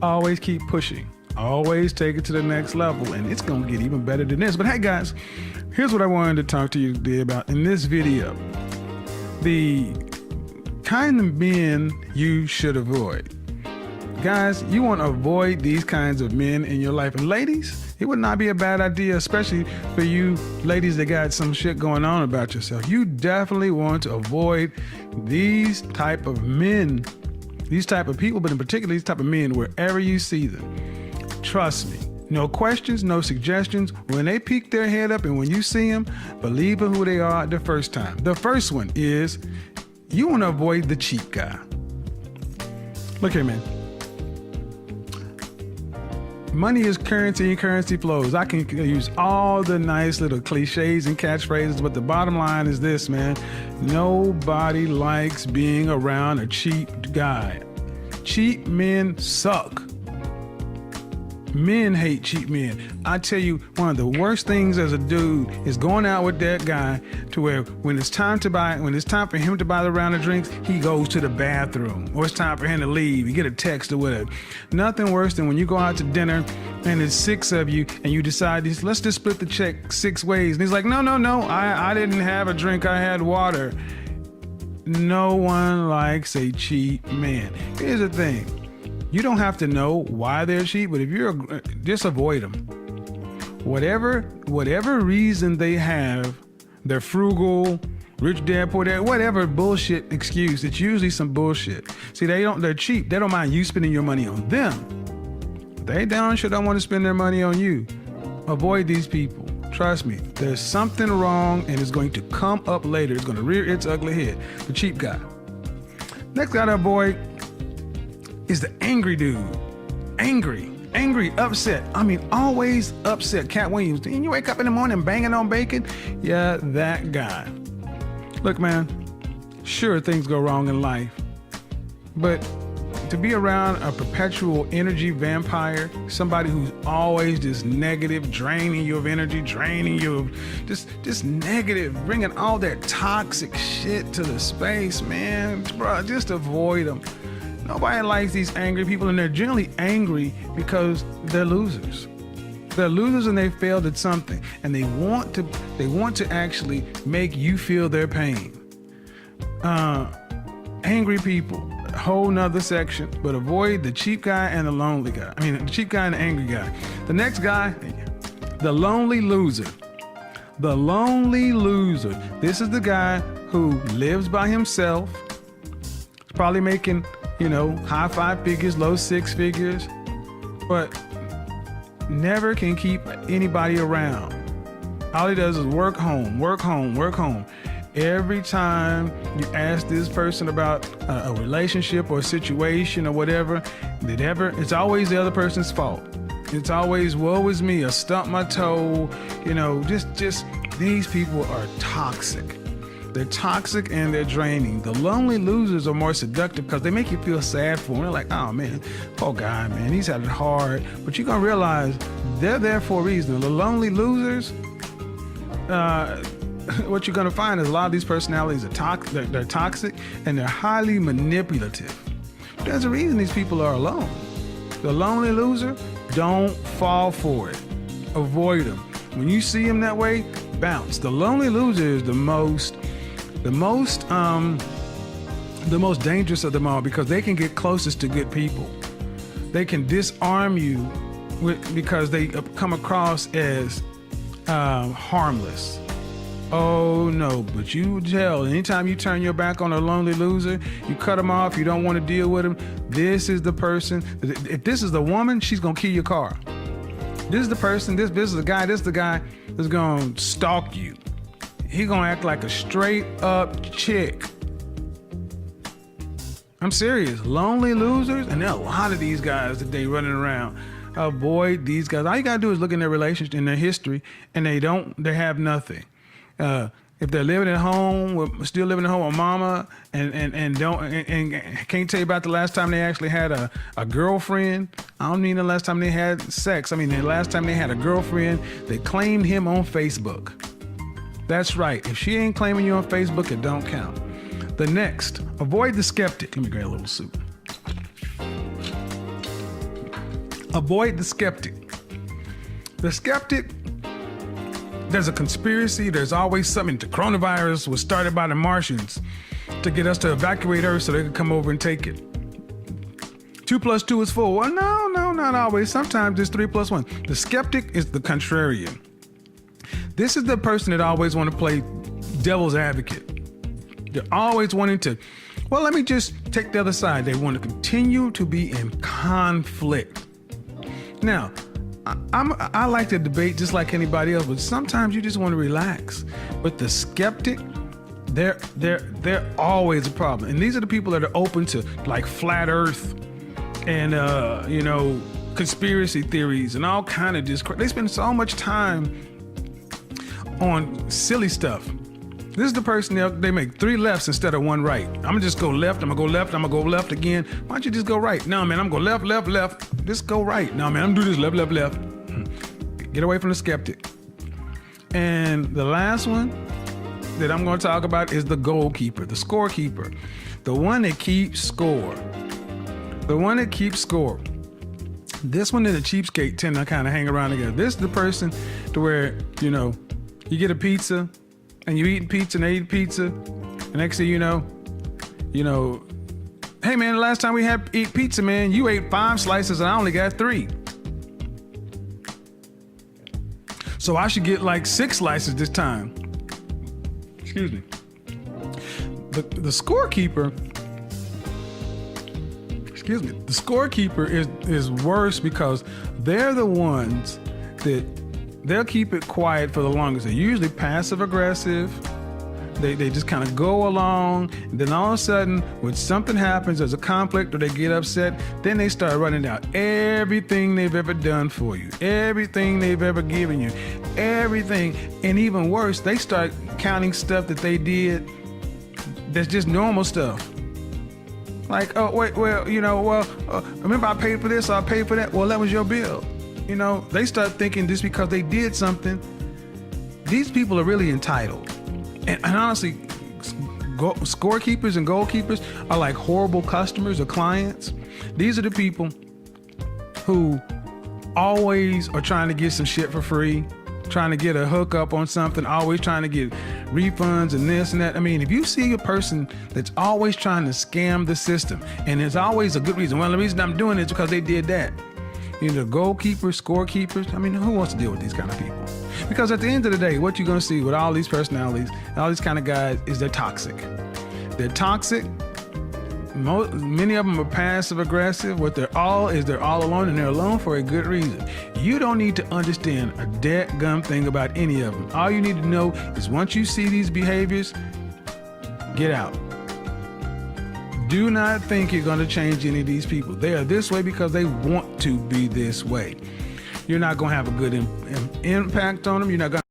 Always keep pushing. Always take it to the next level, and it's going to get even better than this. But hey, guys, here's what I wanted to talk to you today about in this video. The kind of men you should avoid. Guys, you want to avoid these kinds of men in your life. And ladies, it would not be a bad idea, especially for you ladies that got some shit going on about yourself. You definitely want to avoid these type of men, these type of people, but in particular, these type of men wherever you see them. Trust me. No questions, no suggestions. When they peek their head up and when you see them, believe in who they are the first time. The first one is you want to avoid the cheap guy. Look here, man. Money is currency and currency flows. I can use all the nice little cliches and catchphrases, but the bottom line is this, man. Nobody likes being around a cheap guy. Cheap men suck. Men hate cheap men. I tell you, one of the worst things as a dude is going out with that guy to where when it's time for him to buy the round of drinks, he goes to the bathroom, or it's time for him to leave. You get a text or whatever. Nothing worse than when you go out to dinner and there's 6 of you and you decide, let's just split the check 6 ways. And he's like, no, I didn't have a drink, I had water. No one likes a cheap man. Here's the thing. You don't have to know why they're cheap, but if just avoid them. Whatever reason they have, they're frugal, rich dad, poor dad, whatever bullshit excuse. It's usually some bullshit. See, they're cheap. They don't mind you spending your money on them. They don't want to spend their money on you. Avoid these people. Trust me, there's something wrong and it's going to come up later. It's going to rear its ugly head. The cheap guy. Next guy to avoid is the angry dude. Angry, upset. I mean, always upset. Cat Williams. Didn't you wake up in the morning banging on bacon? Yeah, that guy. Look, man, sure, things go wrong in life, but to be around a perpetual energy vampire, somebody who's always just negative, draining you of energy, draining you of just negative, bringing all that toxic shit to the space, man, bro, just avoid them. Nobody likes these angry people, and they're generally angry because they're losers. They're losers and they failed at something, and they want to actually make you feel their pain. Angry people, a whole nother section, but avoid the cheap guy and the lonely guy. I mean, the cheap guy and the angry guy. The next guy, the lonely loser. The lonely loser. This is the guy who lives by himself. He's probably making, high 5 figures, low 6 figures, but never can keep anybody around. All he does is work home. Every time you ask this person about a relationship or a situation or whatever, it's always the other person's fault. It's always, woe is me, I stumped my toe, just these people are toxic. They're toxic and they're draining. The lonely losers are more seductive because they make you feel sad for them. They're like, oh man, poor guy, man, he's had it hard. But you're gonna realize they're there for a reason. The lonely losers, what you're gonna find is a lot of these personalities are toxic. They're toxic and they're highly manipulative. There's a reason these people are alone. The lonely loser, don't fall for it. Avoid them. When you see them that way, bounce. The lonely loser is the most dangerous of them all because they can get closest to good people. They can disarm you because they come across as harmless. Oh no, but you tell, anytime you turn your back on a lonely loser, you cut them off, you don't want to deal with them, this is the person, if this is the woman, she's gonna kill your car. This is the person, this is the guy that's gonna stalk you. He gonna act like a straight up chick. I'm serious. Lonely losers, and there are a lot of these guys that they running around. Avoid these guys. All you gotta do is look in their relationship, in their history, and they have nothing. If they're living at home, still living at home with mama, and can't tell you about the last time they actually had a girlfriend. I don't mean the last time they had sex. I mean the last time they had a girlfriend, they claimed him on Facebook. That's right. If she ain't claiming you on Facebook, it don't count. The next, avoid the skeptic. Let me grab a little soup. Avoid the skeptic. The skeptic, there's a conspiracy. There's always something. The coronavirus was started by the Martians to get us to evacuate Earth so they could come over and take it. 2 + 2 is 4. Well, no, not always. Sometimes it's 3 + 1. The skeptic is the contrarian. This is the person that always want to play devil's advocate. They're always wanting to, well, let me just take the other side. They want to continue to be in conflict. Now, I like to debate just like anybody else, but sometimes you just want to relax. But the skeptic, they're always a problem. And these are the people that are open to like flat Earth and conspiracy theories and all kind of they spend so much time on silly stuff. This is the person they make 3 lefts instead of 1 right. I'm gonna just go left, I'm gonna go left, I'm gonna go left again. Why don't you just go right? No, man, I'm gonna go left. Just go right. No, man, I'm gonna do this left. Get away from the skeptic. And the last one that I'm gonna talk about is the goalkeeper, the scorekeeper. The one that keeps score. The one that keeps score. This one and the cheapskate tend to kind of hang around together. This is the person to where, you get a pizza, and you eating pizza and they eat pizza, and next thing you know, hey man, the last time we had eat pizza, man, you ate 5 slices and I only got 3. So I should get like 6 slices this time. Excuse me. The scorekeeper, the scorekeeper is worse because they're the ones that they'll keep it quiet for the longest. They're usually passive aggressive. They just kind of go along. And then all of a sudden, when something happens, there's a conflict or they get upset, then they start running down everything they've ever done for you, everything they've ever given you, everything. And even worse, they start counting stuff that they did that's just normal stuff. Like, oh, wait, well, remember I paid for this, I paid for that. Well, that was your bill. They start thinking just because they did something, these people are really entitled. And honestly, scorekeepers and goalkeepers are like horrible customers or clients. These are the people who always are trying to get some shit for free, trying to get a hookup on something, always trying to get refunds and this and that. I mean, if you see a person that's always trying to scam the system, and there's always a good reason. Well, the reason I'm doing it is because they did that. Goalkeepers, scorekeepers. I mean, who wants to deal with these kind of people? Because at the end of the day, what you're going to see with all these personalities, all these kind of guys, is they're toxic. They're toxic. Many of them are passive aggressive. What they're all alone, and they're alone for a good reason. You don't need to understand a dadgum thing about any of them. All you need to know is once you see these behaviors, get out. Do not think you're going to change any of these people. They are this way because they want to be this way. You're not going to have a good impact on them. You're not going